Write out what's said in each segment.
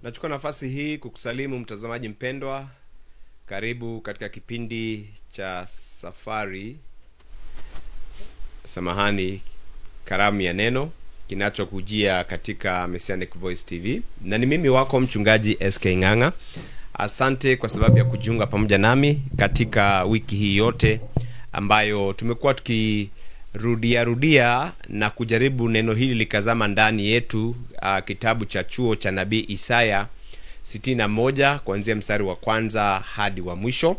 Nachukua nafasi hii kukusalimu mtazamaji mpendwa. Karibu katika kipindi cha karamu ya neno kinachokujia katika Messianic Voice TV, na ni mimi wako mchungaji SK Ng'ang'a. Asante kwa sababu ya kujiunga pamoja nami katika wiki hii yote ambayo tumekuwa tukirudia na kujaribu neno hili likazama ndani yetu. Kitabu cha chuo cha nabii Isaya 61 kuanzia mstari wa kwanza hadi wa mwisho,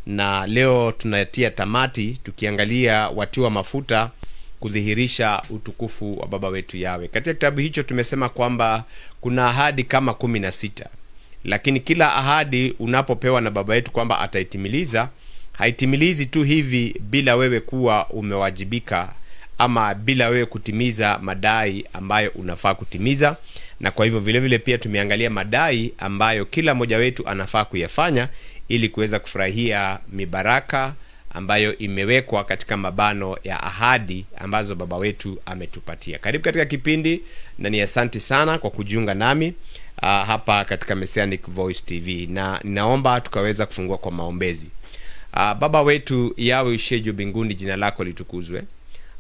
na leo tunatia tamati tukiangalia watiwa mafuta kudhihirisha utukufu wa baba wetu Yawe. Katika kitabu hicho tumesema kwamba kuna ahadi kama 16, lakini kila ahadi unapopewa na baba yetu kwamba ataitimiliza, haitimilizi tu hivi bila wewe kuwa umewajibika ama bila wewe kutimiza madai ambayo unafaa kutimiza. Na kwa hivyo vile vile pia tumeangalia madai ambayo kila mmoja wetu anafaa kuyafanya ili kuweza kufurahia mibaraka ambayo imewekwa katika mabano ya ahadi ambazo baba wetu ametupatia. Karibu katika kipindi, na ni asante sana kwa kujiunga nami hapa katika Messianic Voice TV, na ninaomba tukaweza kufungua kwa maombezi. Baba wetu Yawe uishiye juu mbinguni, jina lako litukuzwe.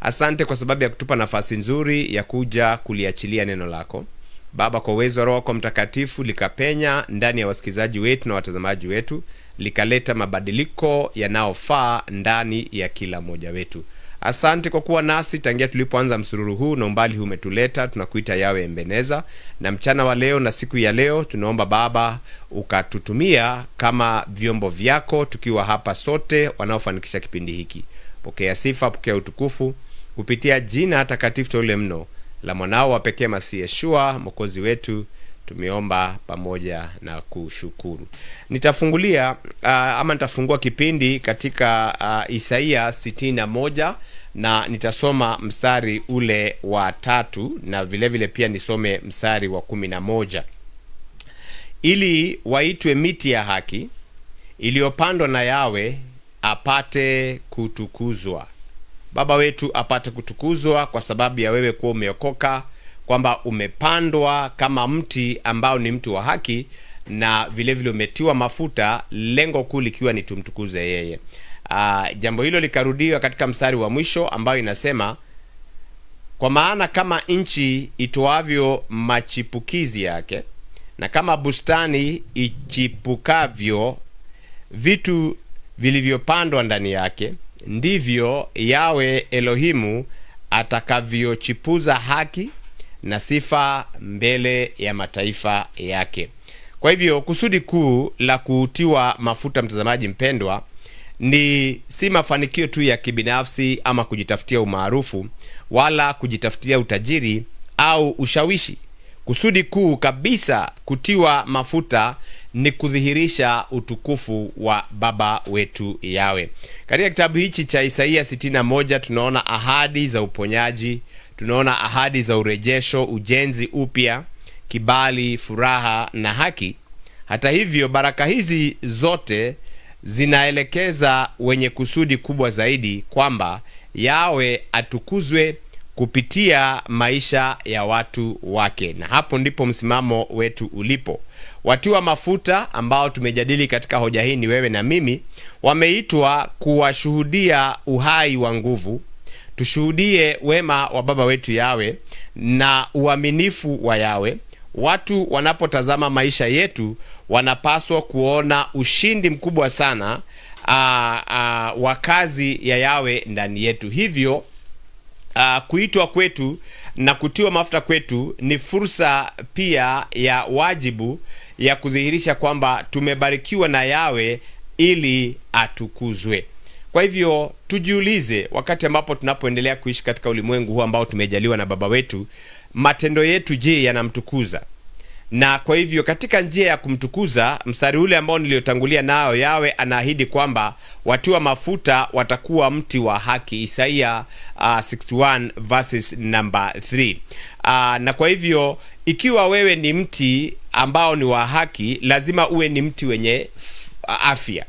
Asante kwa sababu ya kutupa nafasi nzuri ya kuja kuliachilia neno lako Baba, kwa uwezo wa Roho yako Mtakatifu likapenya ndani ya wasikizaji wetu na watazamaji wetu, likaleta mabadiliko yanayofaa ndani ya kila mmoja wetu. Asante kwa kuwa nasi tangia tulipoanza msururu huu na umbali huu umetuleta. Tunakuita Yawe Embeneza, na mchana wa leo na siku ya leo tunaomba Baba ukatutumia kama vyombo vyako, tukiwa hapa sote wanaofanikisha kipindi hiki. Pokea sifa, pokea utukufu kupitia jina takatifu yule mno la mwanao wa pekee Masihi Yeshua Mwokozi wetu, tumeomba pamoja na kushukuru. Nitafungua kipindi katika Isaia 61 na nitasoma mstari ule wa 3 na vile vile pia nisome mstari wa 11. Ili waitwe miti ya haki iliyopandwa na Yawe, apate kutukuzwa. Baba wetu apate kutukuzwa kwa sababu ya wewe kuwa umeokoka, kwamba umepandwa kama mti ambao ni mti wa haki, na vile vile umetiwa mafuta, lengo kuu likiwa ni tumtukuze yeye. Jambo hilo likarudiwa katika mstari wa mwisho ambayo inasema, kwa maana kama nchi itoavyo machipukizi yake na kama bustani ichipukavyo vitu vilivyopandwa ndani yake, ndivyo Yawe Elohimu atakavyochipuza haki na sifa mbele ya mataifa yake. Kwa hivyo kusudi kuu la kutiwa mafuta, mtazamaji mpendwa, ni si mafanikio tu ya kibinafsi ama kujitafutia umaarufu wala kujitafutia utajiri au ushawishi. Kusudi kuu kabisa kutiwa mafuta ni kudhihirisha utukufu wa baba wetu Yawe. Katika kitabu hichi cha Isaia 61 tunaona ahadi za uponyaji, tunaona ahadi za urejesho, ujenzi upya, kibali, furaha na haki. Hata hivyo, baraka hizi zote zinaelekeza wenye kusudi kubwa zaidi, kwamba Yawe atukuzwe kupitia maisha ya watu wake. Na hapo ndipo msimamo wetu ulipo. Watiwa mafuta ambao tumejadili katika hoja hii ni wewe na mimi, wameitwa kuwashuhudia uhai wa nguvu. Tushuhudie wema wa baba wetu Yawe na uaminifu wa Yawe. Watu wanapotazama maisha yetu wanapaswa kuona ushindi mkubwa sana wa kazi ya Yawe ndani yetu. Hivyo kuitwa kwetu na kutiwa mafuta kwetu ni fursa pia ya wajibu ya kudhihirisha kwamba tumebarikiwa na Yawe ili atukuzwe. Kwa hivyo tujiulize, wakati ambapo tunapoendelea kuishi katika ulimwengu huu ambao tumejaliwa na baba wetu, matendo yetu je, yanamtukuza? Na kwa hivyo katika njia ya kumtukuza, mstari ule ambao niliotangulia nao, Yawe anaahidi kwamba watiwa mafuta watakuwa mti wa haki. Isaia 61 verses number 3. Na kwa hivyo ikiwa wewe ni mti ambao ni wa haki, lazima uwe ni mti wenye afya.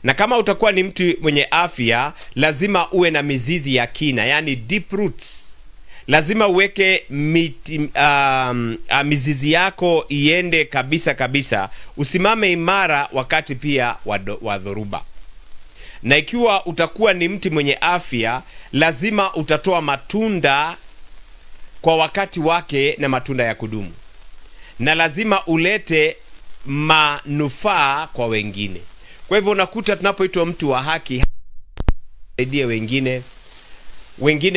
Na kama utakuwa ni mti mwenye afya, lazima uwe na mizizi ya kina, yani deep roots. Lazima uweke mizizi yako iende kabisa kabisa. Usimame imara wakati pia wa dhoruba. Na ikiwa utakuwa ni mti mwenye afya, lazima utatoa matunda kwa wakati wake na matunda ya kudumu. Na lazima ulete manufaa kwa wengine. Kwa hivyo unakuta tunapoitwa mtu wa haki, saidia wengine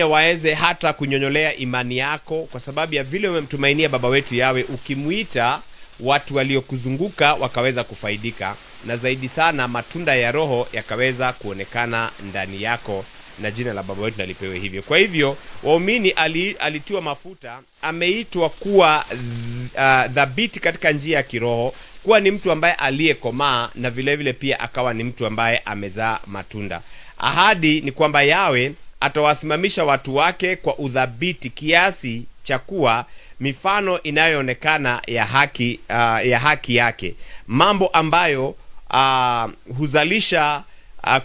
waeze hata kunyonyolea imani yako, kwa sababu ya vile umemtumainia baba wetu Yawe. Ukimuita, watu waliokuzunguka wakaweza kufaidika, na zaidi sana matunda ya roho yakaweza kuonekana ndani yako, na jina la baba wetu nalipewe hivyo. Kwa hivyo waumini alitiwa mafuta, ameitwa kuwa dhabiti katika njia ya kiroho, kuwa ni mtu ambaye aliyekomaa, na vile vile pia akawa ni mtu ambaye amezaa matunda. Ahadi ni kwamba Yawe atawasimamisha watu wake kwa udhabiti kiasi cha kuwa mifano inayoonekana ya haki yake. Mambo ambayo huzalisha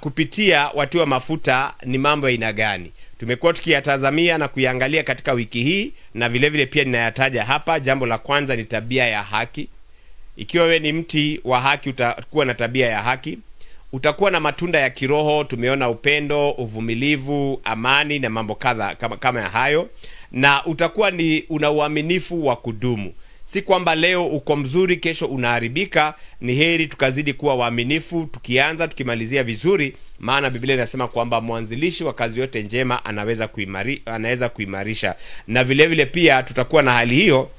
kupitia watiwa mafuta ni mambo ya aina gani? Tumekuwa tukiyatazamia na kuiangalia katika wiki hii, na vile vile pia ninayataja hapa. Jambo la kwanza ni tabia ya haki. Ikiwa wewe ni mti wa haki, utakuwa na tabia ya haki. Utakuwa na matunda ya kiroho. Tumeona upendo, uvumilivu, amani na mambo kadha kama ya hayo. Na utakuwa una uaminifu wa kudumu. Si kwamba leo uko mzuri kesho unaharibika. Ni heri tukazidi kuwa waaminifu, tukianza tukimalizia vizuri, maana Biblia inasema kwamba mwanzilishi wa kazi yote njema anaweza kuimarisha. Na vile vile pia tutakuwa na hali hiyo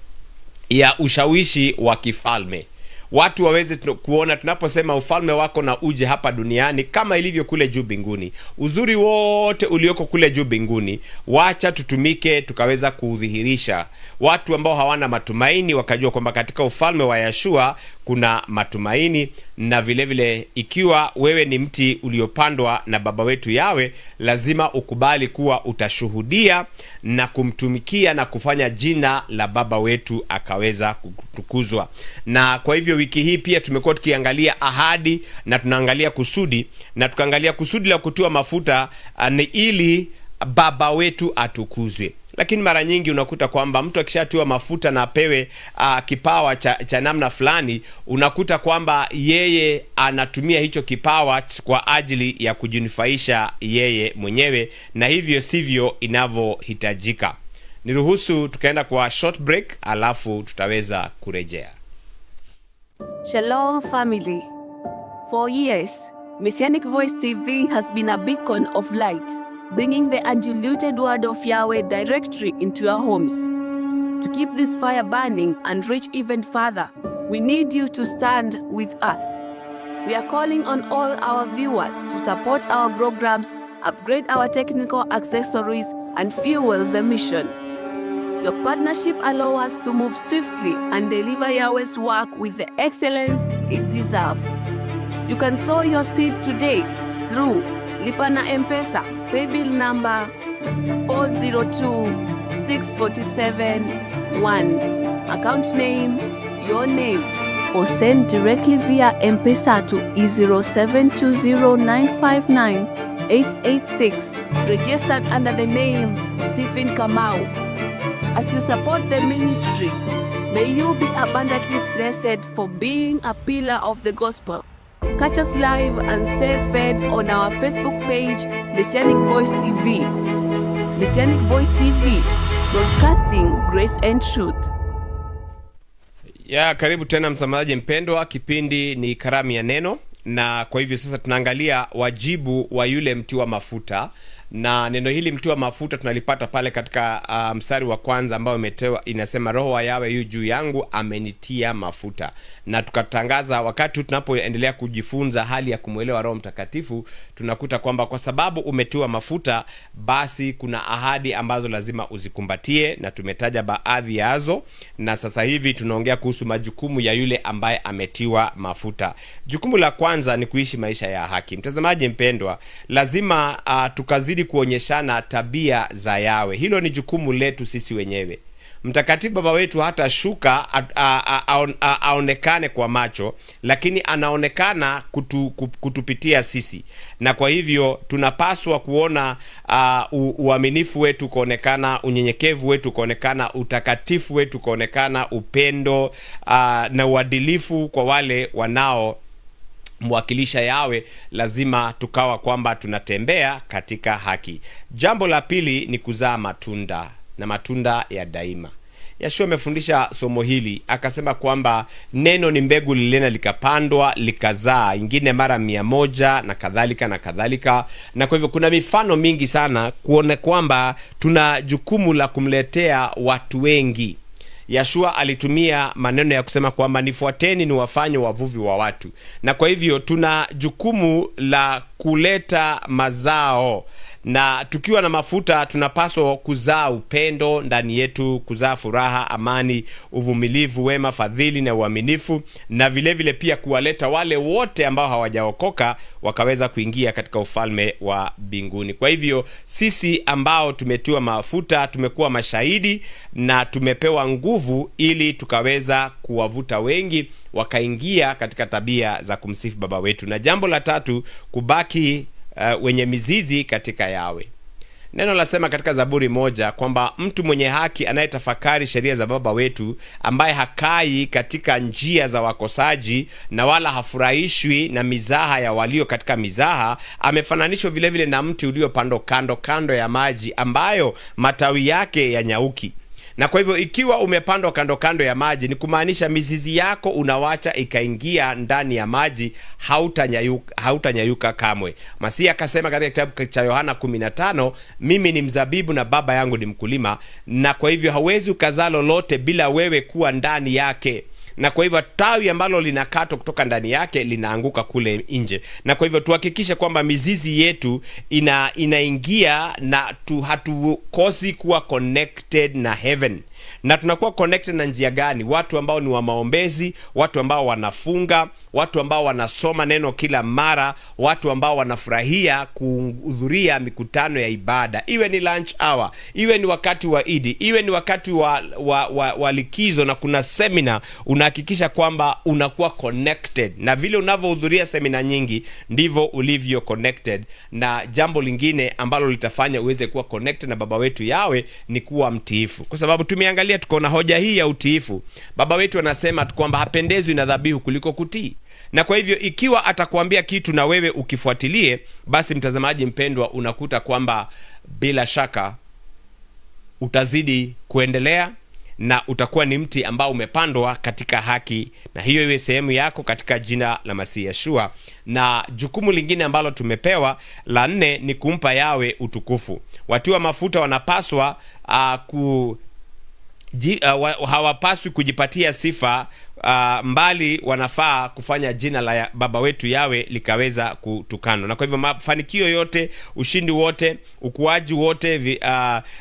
ya ushawishi wa kifalme. Watu waweze kuona tunaposema ufalme wako na uje hapa duniani kama ilivyo kule juu mbinguni. Uzuri wote ulioko kule juu mbinguni, wacha tutumike tukaweza kuudhihirisha. Watu ambao hawana matumaini wakajua kwamba katika ufalme wa Yeshua kuna matumaini. Na vile vile ikiwa wewe ni mti uliopandwa na baba wetu Yawe, lazima ukubali kuwa utashuhudia na kumtumikia na kufanya jina la baba wetu akaweza kutukuzwa. Na kwa hivyo wiki hii pia tumekuwa tukiangalia ahadi na tunaangalia kusudi, na tukaangalia kusudi la kutiwa mafuta ni ili baba wetu atukuzwe. Lakini mara nyingi unakuta kwamba mtu akishatiwa mafuta na apewe kipawa cha namna fulani, unakuta kwamba yeye anatumia hicho kipawa kwa ajili ya kujinufaisha yeye mwenyewe, na hivyo sivyo inavyohitajika. Niruhusu tukaenda kwa short break, alafu tutaweza kurejea. Shalom family. For years, Messianic Voice TV has been a beacon of light, bringing the undiluted word of Yahweh directly into your homes. To keep this fire burning and reach even further, we need you to stand with us. We are calling on all our viewers to support our programs, upgrade our technical accessories, and fuel the mission. Your partnership allows us to move swiftly and deliver Yahweh's work with the excellence it deserves. You can sow your seed today through Lipa na M-Pesa, paybill number 402-647-1, account name, your name, or send directly via M-Pesa to E0720959886, registered under the name Stephen Kamau. As you support the ministry, may you be abundantly blessed for being a pillar of the gospel. Catch us live and stay fed on our Facebook page, Messianic Voice TV. Messianic Voice TV, broadcasting grace and truth. Karibu tena msamaji mpendwa, kipindi ni Karamu ya Neno, na kwa hivyo sasa tunaangalia wajibu wa yule mti wa mafuta. Na neno hili mti wa mafuta tunalipata pale katika mstari wa kwanza ambao inasema Roho wa Yawe yu juu yangu, amenitia mafuta. Na tukatangaza wakati tunapoendelea kujifunza hali ya kumuelewa Roho Mtakatifu, tunakuta kwamba kwa sababu umetiwa mafuta, basi kuna ahadi ambazo lazima uzikumbatie, na tumetaja baadhi yazo. Na sasa hivi tunaongea kuhusu majukumu ya yule ambaye ametiwa mafuta. Jukumu la kwanza ni kuishi maisha ya haki. Mtazamaji mpendwa, lazima tukazidi kuonyeshana tabia za Yawe. Hilo ni jukumu letu sisi wenyewe. Mtakatifu baba wetu hata shuka aonekane kwa macho, lakini anaonekana kutupitia sisi, na kwa hivyo tunapaswa kuona uaminifu wetu kuonekana, unyenyekevu wetu kuonekana, utakatifu wetu kuonekana, upendo na uadilifu kwa wale wanao mwakilisha Yawe. Lazima tukawa kwamba tunatembea katika haki. Jambo la pili ni kuzaa matunda, na matunda ya daima. Yeshua amefundisha somo hili, akasema kwamba neno ni mbegu lilena likapandwa likazaa, ingine mara 100 na kadhalika na kadhalika. Na kwa hivyo kuna mifano mingi sana kuone kwamba tuna jukumu la kumletea watu wengi. Yeshua alitumia maneno ya kusema kwamba nifuateni niwafanye wavuvi wa watu, na kwa hivyo tuna jukumu la kuleta mazao, na tukiwa na mafuta tunapaswa kuzaa upendo ndani yetu, kuzaa furaha, amani, uvumilivu, wema, fadhili na uaminifu, na vile vile pia kuwaleta wale wote ambao hawajaokoka wakaweza kuingia katika ufalme wa mbinguni. Kwa hivyo sisi ambao tumetiwa mafuta tumekuwa mashahidi na tumepewa nguvu ili tukaweza kuwavuta wengi wakaingia katika tabia za kumsifu baba wetu. Na jambo la tatu, kubaki wenye mizizi katika Yawe. Neno lasema katika Zaburi 1 kwamba mtu mwenye haki anayetafakari sheria za baba wetu, ambaye hakai katika njia za wakosaji na wala hafurahishwi na mizaha ya walio katika mizaha, amefananishwa vile vile na mti uliopandwa kando ya maji, ambayo matawi yake yanyauki. Na kwa hivyo ikiwa umepandwa kando ya maji, ni kumaanisha mizizi yako unawacha ikaingia ndani ya maji, hautanyayuka kamwe. Masihi akasema katika kitabu cha Yohana 15, mimi ni mzabibu na baba yangu ni mkulima, na kwa hivyo hawezi ukazaa lolote bila wewe kuwa ndani yake. Na kwa hivyo tawi ambalo linakatwa kutoka ndani yake linaanguka kule nje. Na kwa hivyo tuhakikishe kwamba mizizi yetu inaingia, na hatukosi kuwa connected na heaven. Na tunakuwa connected na njia gani? Watu ambao ni wa maombezi, watu ambao wanafunga, watu ambao wanasoma neno kila mara, watu ambao wanafurahia kuhudhuria mikutano ya ibada, iwe ni lunch hour, iwe ni wakati wa Idi, iwe ni wakati wa likizo na kuna seminar. Unahakikisha kwamba unakuwa connected, na vile unavyohudhuria seminar nyingi ndivyo ulivyo connected. Na jambo lingine ambalo litafanya uweze kuwa connected na baba wetu Yawe ni kuwa mtiifu, kwa sababu tumeangalia tukaona hoja hii ya utiifu. Baba wetu anasema kwamba hapendezwi na dhabihu kuliko kutii. Na kwa hivyo ikiwa atakwambia kitu na wewe ukifuatilie, basi mtazamaji mpendwa, unakuta kwamba bila shaka utazidi kuendelea na utakuwa ni mti ambao umepandwa katika haki, na hiyo iwe sehemu yako katika jina la Masihi Yeshua. Na jukumu lingine ambalo tumepewa la 4 ni kumpa Yawe utukufu. Watiwa mafuta wanapaswa hawapaswi kujipatia sifa, mbali wanafaa kufanya jina la baba wetu Yawe likaweza kutukanwa. Na kwa hivyo mafanikio yote, ushindi wote, ukuaji wote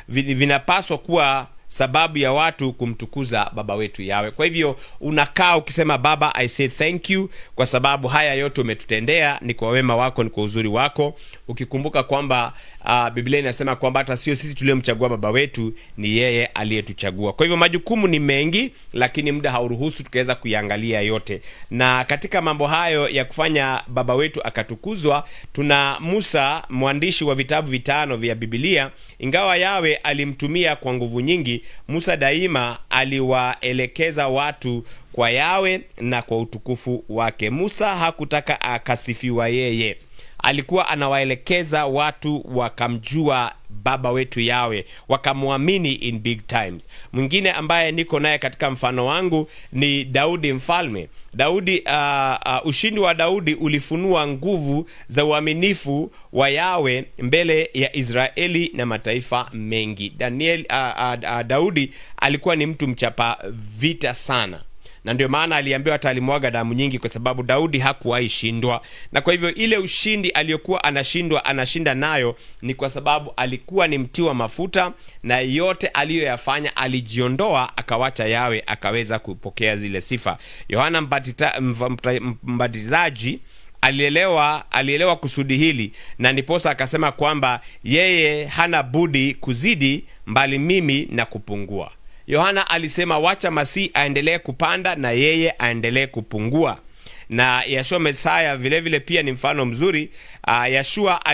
vinapaswa kuwa sababu ya watu kumtukuza baba wetu Yawe. Kwa hivyo unakaa ukisema, Baba, I say thank you kwa sababu haya yote umetutendea, ni kwa wema wako, ni kwa uzuri wako, ukikumbuka kwamba Biblia inasema kwamba hata sio sisi tuliyomchagua baba wetu, ni yeye aliyetuchagua. Kwa hivyo majukumu ni mengi, lakini muda hauruhusu tukaweza kuiangalia yote. Na katika mambo hayo ya kufanya baba wetu akatukuzwa, tuna Musa, mwandishi wa vitabu 5 vya Biblia. Ingawa Yawe alimtumia kwa nguvu nyingi, Musa daima aliwaelekeza watu kwa Yawe na kwa utukufu wake. Musa hakutaka akasifiwa yeye, alikuwa anawaelekeza watu wakamjua baba wetu Yawe, wakamwamini in big times. Mwingine ambaye niko naye katika mfano wangu ni Daudi mfalme. Daudi, ushindi wa Daudi ulifunua nguvu za uaminifu wa Yawe mbele ya Israeli na mataifa mengi. Daudi alikuwa ni mtu mchapa vita sana, na ndio maana aliambiwa hata alimwaga damu nyingi, kwa sababu Daudi hakuwahi shindwa. Na kwa hivyo ile ushindi aliyokuwa anashinda nayo ni kwa sababu alikuwa ni mtiwa mafuta, na yote aliyoyafanya alijiondoa, akawacha Yawe akaweza kupokea zile sifa. Yohana Mbatizaji alielewa kusudi hili, na ndiposa akasema kwamba yeye hana budi kuzidi, mbali mimi na kupungua. Yohana alisema wacha Masihi aendelee kupanda na yeye aendelee kupungua. Na Yeshua Mesaya vile vile pia ni mfano mzuri. Yeshua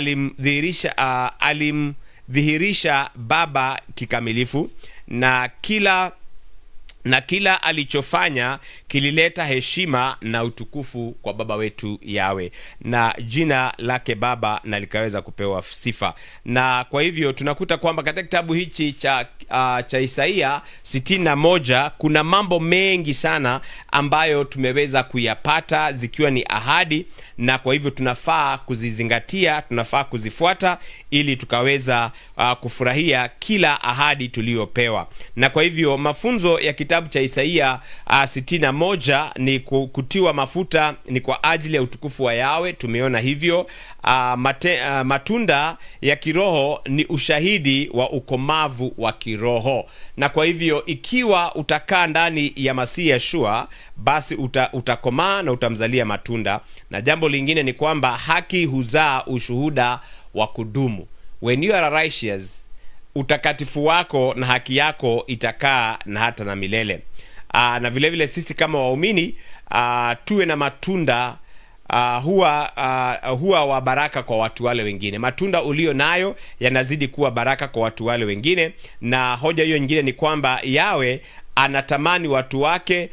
alimdhihirisha Baba kikamilifu, na kila alichofanya kilileta heshima na utukufu kwa Baba wetu Yawe, na jina lake Baba na likaweza kupewa sifa. Na kwa hivyo tunakuta kwamba katika kitabu hichi cha Isaia 61 kuna mambo mengi sana ambayo tumeweza kuyapata zikiwa ni ahadi, na kwa hivyo tunafaa kuzizingatia, tunafaa kuzifuata ili tukaweza kufurahia kila ahadi tuliyopewa. Na kwa hivyo mafunzo ya kitabu cha Isaia 61 ni kutiwa mafuta ni kwa ajili ya utukufu wa Yawe. Tumeona hivyo. Matunda ya kiroho ni ushahidi wa ukomavu wa kiroho. Na kwa hivyo ikiwa utakaa ndani ya Masihi Yeshua, basi utakomaa na utamzalia matunda. Na jambo lingine ni kwamba haki huzaa ushuhuda wa kudumu. When you are righteous, utakatifu wako na haki yako itakaa na hata na milele. Na vile vile sisi kama waumini tuwe na matunda huwa wa baraka kwa watu wale wengine. Matunda ulio nayo yanazidi kuwa baraka kwa watu wale wengine. Na hoja hiyo nyingine ni kwamba Yawe anatamani watu wake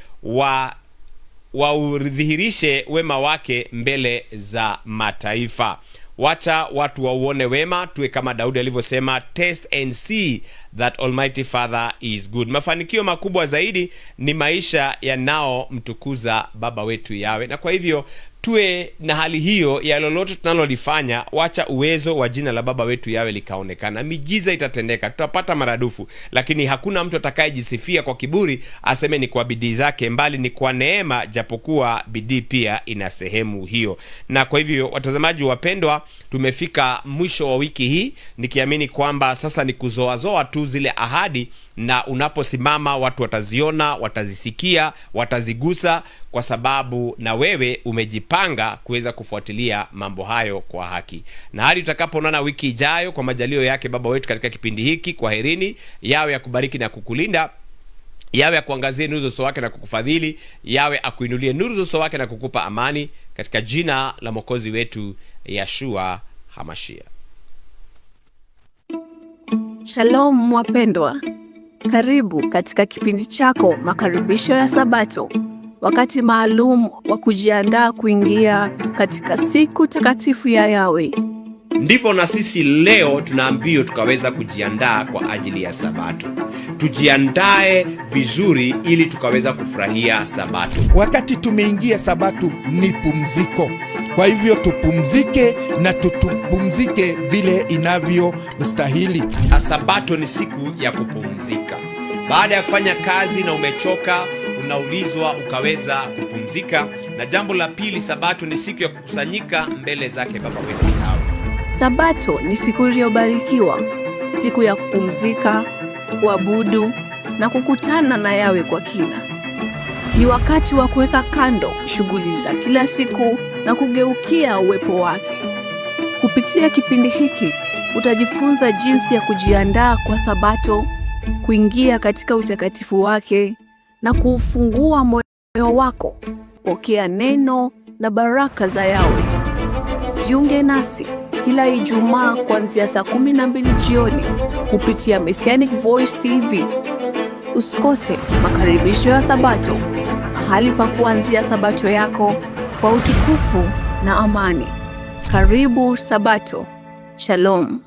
waudhihirishe wema wake mbele za mataifa. Wacha watu wauone wema, tuwe kama Daudi alivyosema, taste and see that Almighty Father is good. Mafanikio makubwa zaidi ni maisha yanao mtukuza Baba wetu Yawe. Na kwa hivyo tuwe na hali hiyo ya lolote tunalolifanya, wacha uwezo wa jina la Baba wetu Yawe likaonekana. Miujiza itatendeka, tutapata maradufu, lakini hakuna mtu atakayejisifia kwa kiburi aseme ni kwa bidii zake, mbali ni kwa neema, japokuwa bidii pia ina sehemu hiyo. Na kwa hivyo watazamaji wapendwa, tumefika mwisho wa wiki hii, nikiamini kwamba sasa ni kuzoazoa tu zile ahadi, na unaposimama watu wataziona, watazisikia, watazigusa, kwa sababu na wewe umejipanga kuweza kufuatilia mambo hayo kwa haki. Na hadi tutakapoonana wiki ijayo kwa majalio yake Baba wetu katika kipindi hiki, kwaherini. Yawe akubariki na kukulinda. Yawe akuangazie nuru za uso wake na kukufadhili. Yawe akuinulie nuru za uso wake na kukupa amani, katika jina la Mwokozi wetu Yeshua HaMashiach. Shalom wapendwa. Karibu katika kipindi chako Makaribisho ya Sabato, wakati maalum wa kujiandaa kuingia katika siku takatifu ya Yawe. Ndivyo na sisi leo tunaambiwa tukaweza kujiandaa kwa ajili ya Sabato. Tujiandae vizuri ili tukaweza kufurahia Sabato. Wakati tumeingia Sabato ni pumziko. Kwa hivyo tupumzike na tutupumzike vile inavyostahili. Sabato ni siku ya kupumzika. Baada ya kufanya kazi na umechoka, unaulizwa ukaweza kupumzika. Na jambo la pili, Sabato ni siku ya kukusanyika mbele zake Baba wetu Yawe. Sabato ni siku iliyobarikiwa, siku ya kupumzika, kuabudu na kukutana na Yawe kwa kina. Ni wakati wa kuweka kando shughuli za kila siku na kugeukia uwepo wake. Kupitia kipindi hiki utajifunza jinsi ya kujiandaa kwa Sabato, kuingia katika utakatifu wake na kuufungua moyo wako pokea neno na baraka za Yawe. Jiunge nasi kila Ijumaa kuanzia saa 12 jioni kupitia Messianic Voice TV. Usikose Makaribisho ya Sabato, mahali pa kuanzia Sabato yako kwa utukufu na amani. Karibu Sabato. Shalom.